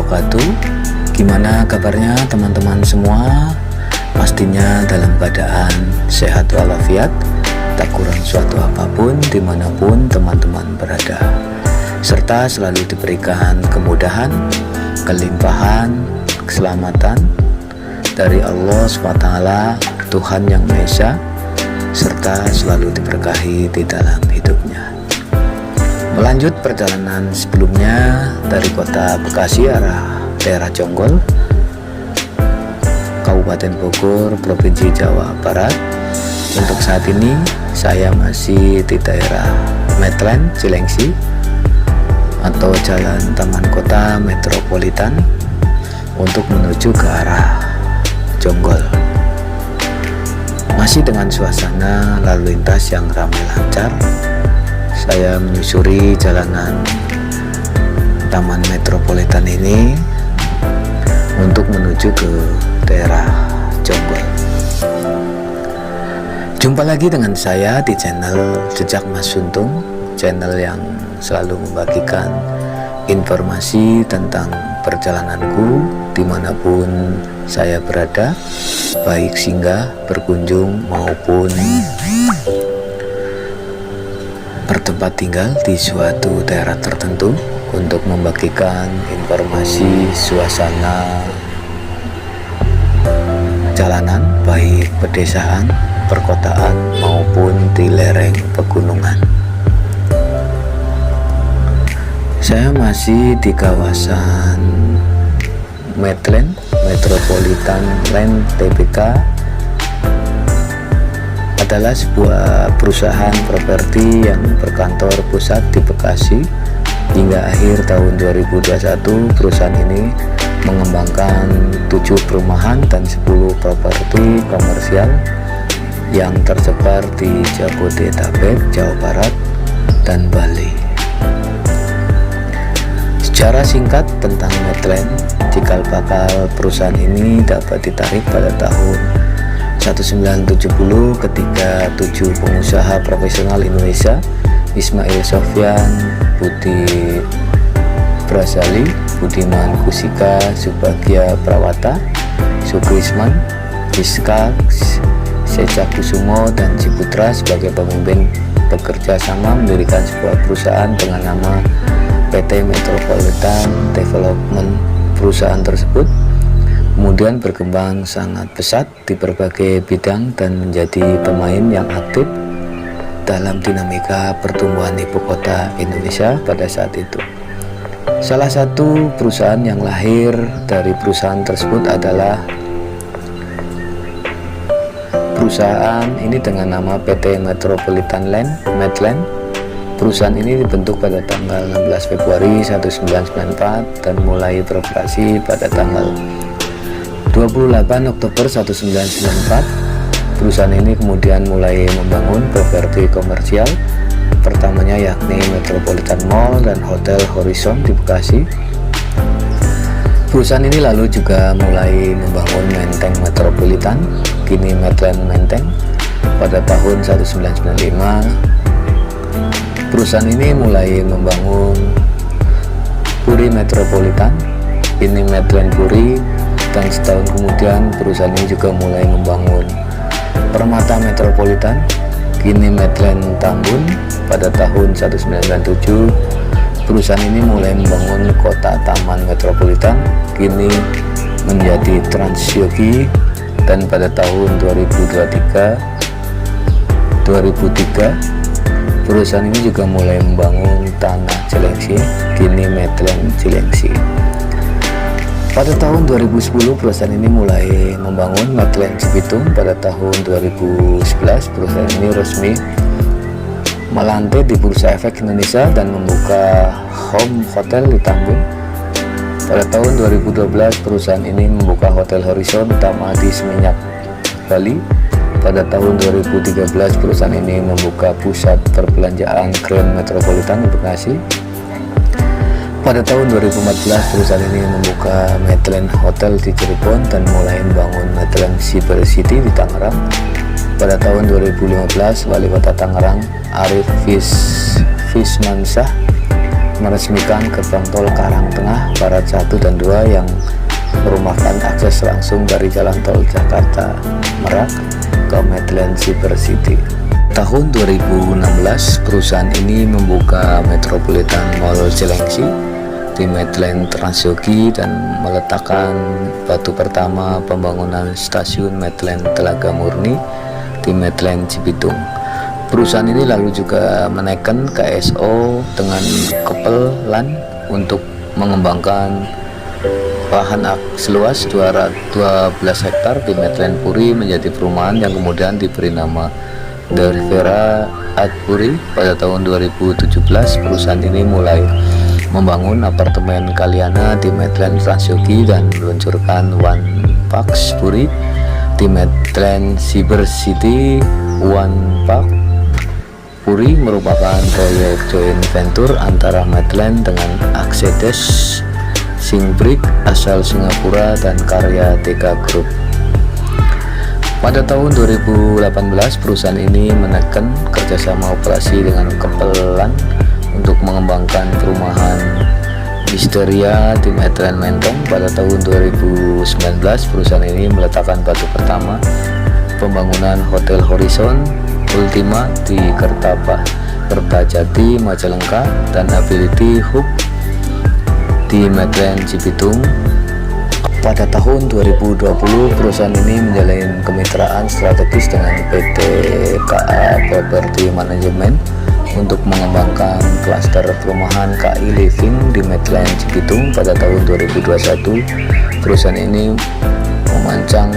wabarakatuh. Gimana kabarnya teman-teman semua? Pastinya dalam keadaan sehat walafiat, tak kurang suatu apapun dimanapun teman-teman berada, serta selalu diberikan kemudahan, kelimpahan, keselamatan dari Allah SWT, Tuhan Yang Maha Esa, serta selalu diberkahi di dalam hidupnya. Melanjut perjalanan sebelumnya dari kota Bekasi arah daerah Jonggol, Kabupaten Bogor, Provinsi Jawa Barat. Untuk saat ini saya masih di daerah Medland Cilengsi atau Jalan Taman Kota Metropolitan untuk menuju ke arah Jonggol. Masih dengan suasana lalu lintas yang ramai lancar, saya menyusuri jalanan Taman Metropolitan ini untuk menuju ke daerah Jonggol. Jumpa lagi dengan saya di channel Jejak Mas Suntung, channel yang selalu membagikan informasi tentang perjalananku dimanapun saya berada, baik singgah, berkunjung maupun bertempat tinggal di suatu daerah tertentu, untuk membagikan informasi suasana jalanan baik pedesaan, perkotaan maupun di lereng pegunungan. Saya masih di kawasan Medland Metropolitan Land Tbk, adalah sebuah perusahaan properti yang berkantor pusat di Bekasi. Hingga akhir tahun 2021, perusahaan ini mengembangkan 7 perumahan dan 10 properti komersial yang tersebar di Jabodetabek, Jawa Barat, dan Bali. Secara singkat tentang Medland, cikal bakal perusahaan ini dapat ditarik pada tahun 1970 ketika 7 pengusaha profesional Indonesia, Ismail Sofyan, Budi Brasali, Budiman Kusika, Subagya Prawata, Sukrisman, Iskak, Secakusumo, dan Ciputra sebagai pemimpin bekerja sama mendirikan sebuah perusahaan dengan nama PT Metropolitan Development. Perusahaan tersebut kemudian berkembang sangat pesat di berbagai bidang dan menjadi pemain yang aktif dalam dinamika pertumbuhan ibu kota Indonesia pada saat itu. Salah satu perusahaan yang lahir dari perusahaan tersebut adalah perusahaan ini dengan nama PT Metropolitan Medland. Perusahaan ini dibentuk pada tanggal 16 Februari 1994 dan mulai beroperasi pada tanggal 28 Oktober 1994. Perusahaan ini kemudian mulai membangun properti komersial, pertamanya yakni Metropolitan Mall dan Hotel Horizon di Bekasi. Perusahaan ini lalu juga mulai membangun Menteng Metropolitan, kini Medland Menteng, pada tahun 1995. Perusahaan ini mulai membangun Puri Metropolitan, kini Medland Puri, dan setahun kemudian perusahaan ini juga mulai membangun Permata Metropolitan, kini Medland Tambun. Pada tahun 1997 perusahaan ini mulai membangun Kota Taman Metropolitan, kini menjadi Transyogi, dan pada tahun 2003 perusahaan ini juga mulai membangun Tanah Cilengsi, kini Medland Cilengsi. Pada tahun 2010 perusahaan ini mulai membangun Medland Cibitung. Pada tahun 2011 perusahaan ini resmi melantai di Bursa Efek Indonesia dan membuka home hotel di Tambun. Pada tahun 2012 perusahaan ini membuka Hotel Horizon utama di Seminyak, Bali. Pada tahun 2013 perusahaan ini membuka pusat perbelanjaan Grand Metropolitan di Bekasi. Pada tahun 2014 perusahaan ini membuka Medland Hotel di Cirebon dan mulai membangun Medland Cyber City di Tangerang. Pada tahun 2015 Wali Kota Tangerang Arif Fismansyah meresmikan gerbang tol Karangtengah Barat 1 dan 2 yang merupakan akses langsung dari jalan tol Jakarta Merak ke Medland Cyber City. Tahun 2016 perusahaan ini membuka Metropolitan Mall Cilengsi di Medland Transyogi dan meletakkan batu pertama pembangunan stasiun Medland Telaga Murni di Medland Cibitung. Perusahaan ini lalu juga menaikkan KSO dengan kepelan untuk mengembangkan lahan seluas 212 hektar di Medland Puri menjadi perumahan yang kemudian diberi nama The Riviera at Puri. Pada tahun 2017 perusahaan ini mulai membangun apartemen Kaliana di Medland Transyogi dan meluncurkan One Parks Puri di Medland Cyber City. One Park Puri merupakan proyek joint venture antara Medland dengan Axides Singbrick asal Singapura dan Karya Teka Group. Pada tahun 2018 perusahaan ini menekan kerjasama operasi dengan Kepelan untuk mengembangkan perumahan Wisteria di Medland Menteng. Pada tahun 2019 perusahaan ini meletakkan batu pertama pembangunan Hotel Horizon Ultima di Kertajati, Majalengka dan Ability Hub di Medland Cibitung. Pada tahun 2020 perusahaan ini menjalin kemitraan strategis dengan PT KA Property Management untuk mengembangkan klaster perumahan KI Living di Medland Cibitung. Pada tahun 2021 perusahaan ini memancang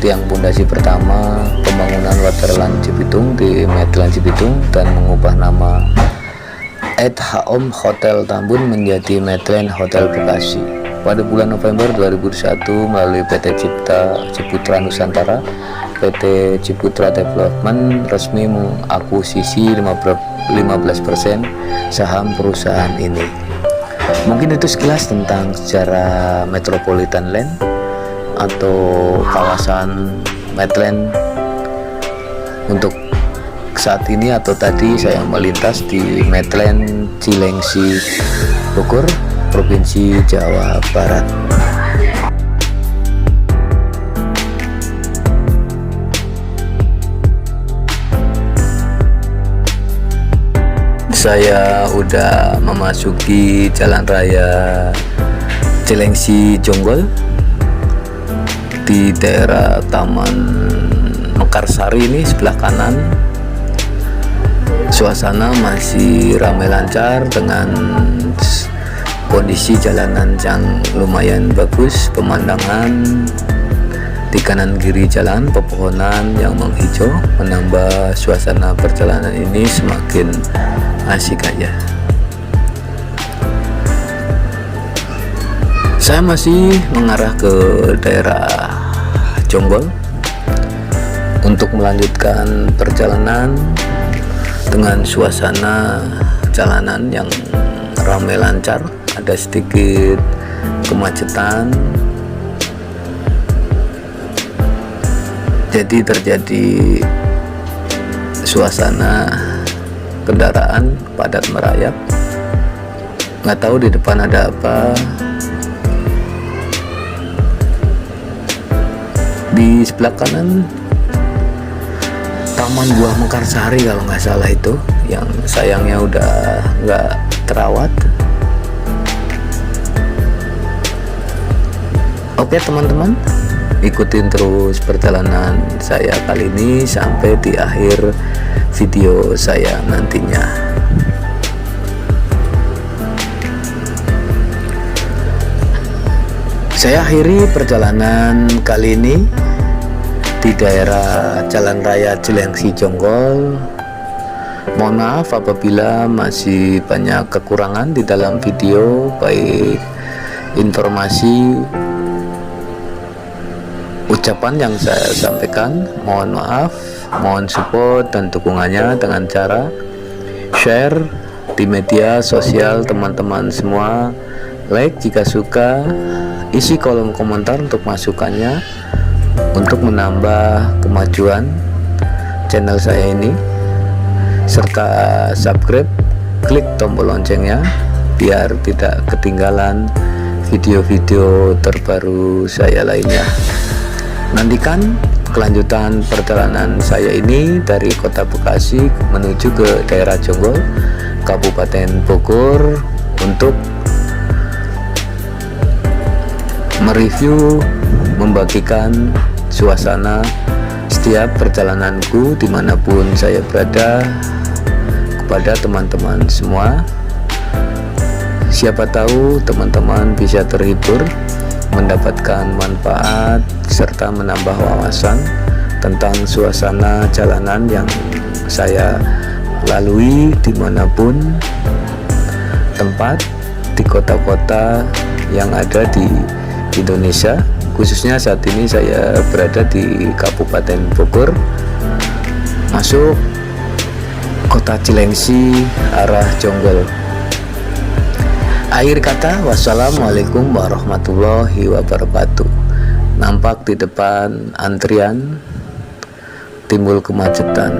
tiang pondasi pertama pembangunan Waterland Cibitung di Medland Cibitung dan mengubah nama Home Hotel Tambun menjadi Medland Hotel Bekasi. Pada bulan November 2021 melalui PT Ciputra Nusantara, PT Ciputra Development resmi mengakuisisi 15% saham perusahaan ini. Mungkin itu sekilas tentang sejarah Metropolitan Land atau kawasan Medland untuk saat ini atau tadi saya melintas di Medland Cilengsi, Bogor, Provinsi Jawa Barat. Saya udah memasuki Jalan Raya Cilengsi Jonggol di daerah Taman Mekarsari ini sebelah kanan. Suasana masih ramai lancar dengan kondisi jalanan yang lumayan bagus, pemandangan di kanan kiri jalan, pepohonan yang menghijau menambah suasana perjalanan ini semakin asik aja. Saya masih mengarah ke daerah Jonggol untuk melanjutkan perjalanan dengan suasana jalanan yang ramai lancar, ada sedikit kemacetan, jadi terjadi suasana kendaraan padat merayap. Nggak tahu di depan ada apa. Di sebelah kanan Taman Buah Mekarsari kalau nggak salah itu, yang sayangnya udah nggak terawat. Oke teman-teman, ikutin terus perjalanan saya kali ini sampai di akhir video saya nantinya. Saya akhiri perjalanan kali ini di daerah Jalan Raya Cilengsi Jonggol. Mohon maaf apabila masih banyak kekurangan di dalam video, baik informasi, ucapan yang saya sampaikan. Mohon maaf, mohon support dan dukungannya dengan cara share di media sosial teman-teman semua, like jika suka, isi kolom komentar untuk masukannya untuk menambah kemajuan channel saya ini, serta subscribe, klik tombol loncengnya biar tidak ketinggalan video-video terbaru saya lainnya. Nantikan kelanjutan perjalanan saya ini dari kota Bekasi menuju ke daerah Jonggol, Kabupaten Bogor, untuk mereview, membagikan suasana setiap perjalananku dimanapun saya berada kepada teman-teman semua. Siapa tahu teman-teman bisa terhibur, mendapatkan manfaat, serta menambah wawasan tentang suasana jalanan yang saya lalui dimanapun tempat di kota-kota yang ada di Indonesia. Khususnya saat ini saya berada di Kabupaten Bogor, masuk kota Cilengsi arah Jonggol. Akhir kata, wassalamualaikum warahmatullahi wabarakatuh. Nampak di depan antrian timbul kemacetan.